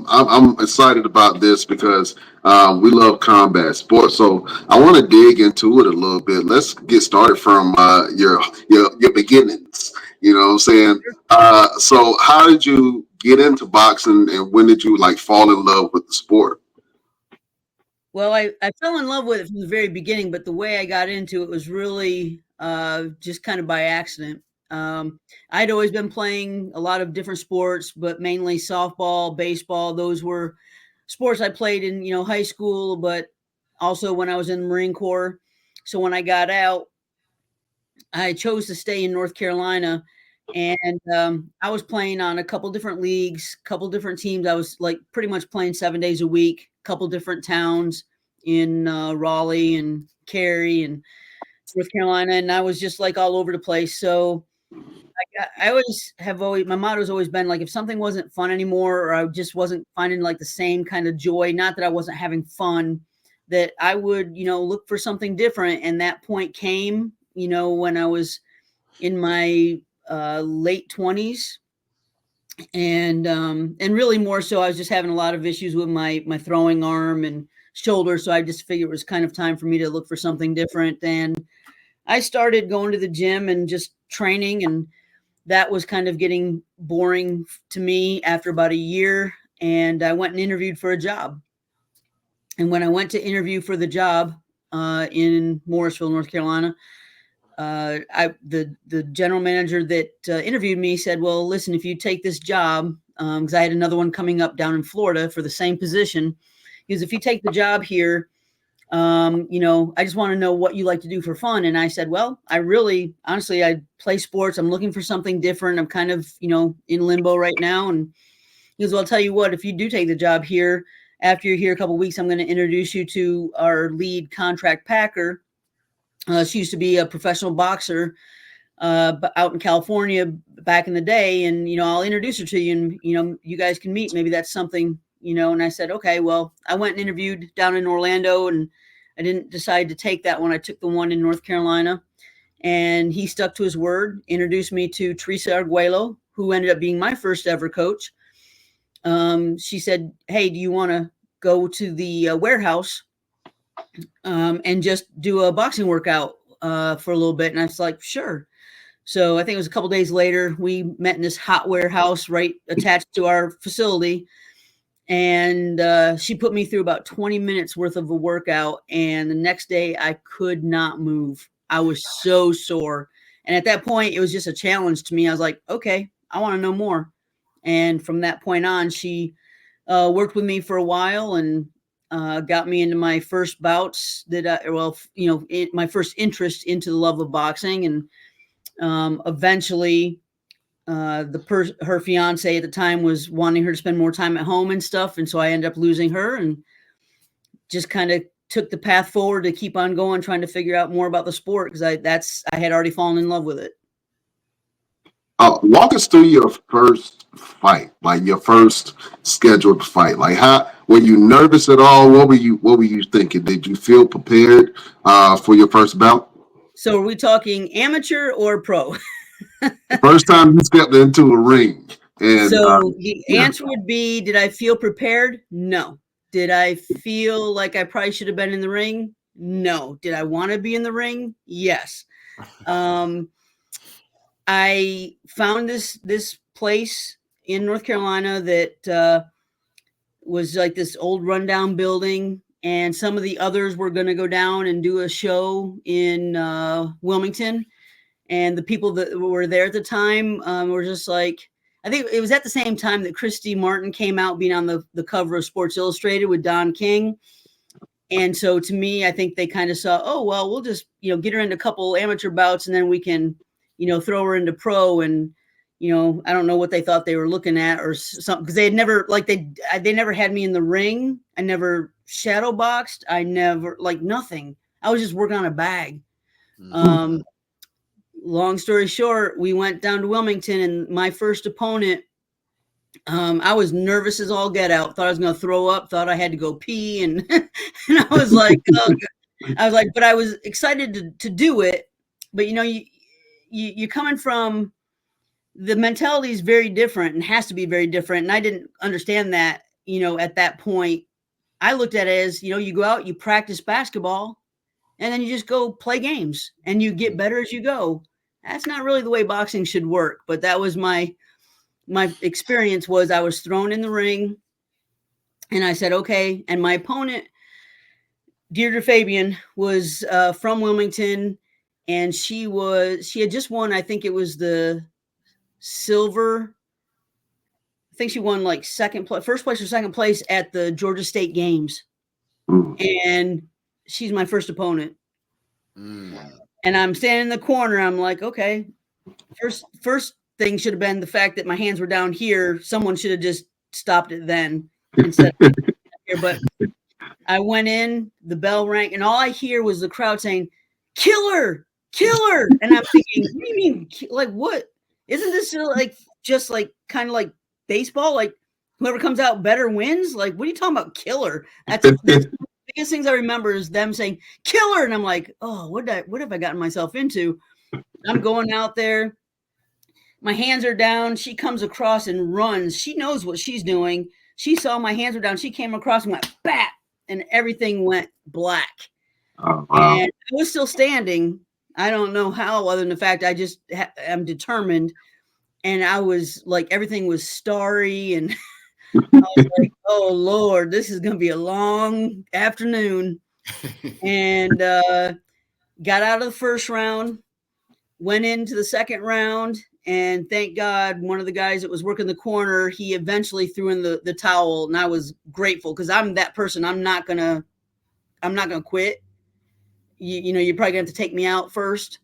I'm excited about this because we love combat sports. So I want to dig into it a little bit. Let's get started from your beginnings. You know what I'm saying? So how did you get into boxing, and when did you like fall in love with the sport? Well, I fell in love with it from the very beginning, but the way I got into it was really just kind of by accident. I'd always been playing a lot of different sports, but mainly softball, baseball. Those were sports I played in, high school, but also when I was in the Marine Corps. So when I got out, I chose to stay in North Carolina, and I was playing on a couple different leagues, couple different teams. I was like pretty much playing 7 days a week, couple different towns in Raleigh and Cary and North Carolina, and I was just like all over the place. So I always my motto's always been like, if something wasn't fun anymore, or I just wasn't finding like the same kind of joy, not that I wasn't having fun, that I would, look for something different. And that point came, when I was in my late 20s, and really more so, I was just having a lot of issues with my throwing arm and shoulder. So I just figured it was kind of time for me to look for something different. And I started going to the gym and just training, and that was kind of getting boring to me after about a year. And I went and interviewed for a job. And when I went to interview for the job in Morrisville, North Carolina, the general manager that interviewed me said, "Well, listen, if you take this job, because I had another one coming up down in Florida for the same position, because if you take the job here, I just want to know what you like to do for fun." And I said, "Well, honestly, I play sports. I'm looking for something different. I'm kind of, in limbo right now." And he goes, "Well, I'll tell you what, if you do take the job here, after you're here a couple of weeks, I'm going to introduce you to our lead contract packer. She used to be a professional boxer out in California back in the day. And, I'll introduce her to you, and, you guys can meet. Maybe that's something, And I said, "Okay." Well, I went and interviewed down in Orlando, and I didn't decide to take that one. I took the one in North Carolina, and he stuck to his word, introduced me to Teresa Arguello, who ended up being my first ever coach. She said, "Hey, do you want to go to the warehouse and just do a boxing workout for a little bit?" And I was like, "Sure." So I think it was a couple days later, we met in this hot warehouse right attached to our facility. And she put me through about 20 minutes worth of a workout. And the next day I could not move. I was so sore. And at that point, it was just a challenge to me. I was like, okay, I want to know more. And from that point on, she worked with me for a while, and got me into my first bouts my first interest into the love of boxing. And eventually her fiance at the time was wanting her to spend more time at home and stuff. And so I ended up losing her, and just kind of took the path forward to keep on going, trying to figure out more about the sport, because I had already fallen in love with it. Walk us through your first fight, like your first scheduled fight. Like, how were you nervous at all? What were you thinking? Did you feel prepared for your first bout? So are we talking amateur or pro? The first time you stepped into a ring. And so the answer would be, did I feel prepared? No. Did I feel like I probably should have been in the ring? No. Did I want to be in the ring? Yes. I found this place in North Carolina that was like this old rundown building, and some of the others were going to go down and do a show in Wilmington. And the people that were there at the time were just like, I think it was at the same time that Christy Martin came out being on the cover of Sports Illustrated with Don King. And so to me, I think they kind of saw, oh, well, we'll just, get her into a couple amateur bouts, and then we can, throw her into pro. And, I don't know what they thought they were looking at or something, because they had never, like, they never had me in the ring. I never shadow boxed. I never, nothing. I was just working on a bag. Mm-hmm. Long story short, we went down to Wilmington, and my first opponent, I was nervous as all get out. Thought I was going to throw up. Thought I had to go pee, and and I was like, but I was excited to do it. But you're coming from, the mentality is very different and has to be very different. And I didn't understand that at that point, I looked at it as, you go out, you practice basketball, and then you just go play games and you get better as you go. That's not really the way boxing should work. But that was my experience. Was I was thrown in the ring and I said, okay. And my opponent, Deirdre Fabian, was from Wilmington, and she had just won, I think it was the silver. I think she won like first place or second place at the Georgia State Games. And she's my first opponent. And I'm standing in the corner. I'm like, okay, first thing should have been the fact that my hands were down here. Someone should have just stopped it then instead of here. But I went in, the bell rang, and all I hear was the crowd saying, "Killer, killer!" And I'm thinking, what do you mean? Like, what? Isn't this like just like kind of like baseball? Like whoever comes out better wins? Like, what are you talking about, killer? That's the biggest things I remember is them saying "killer," and I'm like, oh, what have I gotten myself into? I'm going out there. My hands are down. She comes across and runs. She knows what she's doing. She saw my hands were down. She came across and went bat, and everything went black. Oh, wow. And I was still standing. I don't know how, other than the fact I just am determined. And I was like, everything was starry, and I was like, oh Lord, this is going to be a long afternoon. And got out of the first round, went into the second round, and thank God one of the guys that was working the corner, he eventually threw in the towel, and I was grateful because I'm that person. I'm not gonna quit. You're probably gonna have to take me out first.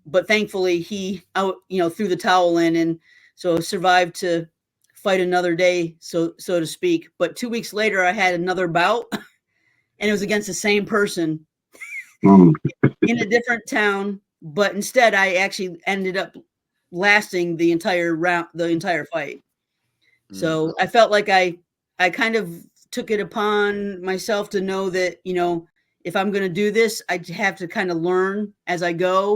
But thankfully he threw the towel in, and so survived to fight another day, so to speak. But 2 weeks later I had another bout, and it was against the same person in a different town. But instead I actually ended up lasting the entire fight. So I felt like I kind of took it upon myself to know that, if I'm going to do this, I have to kind of learn as I go.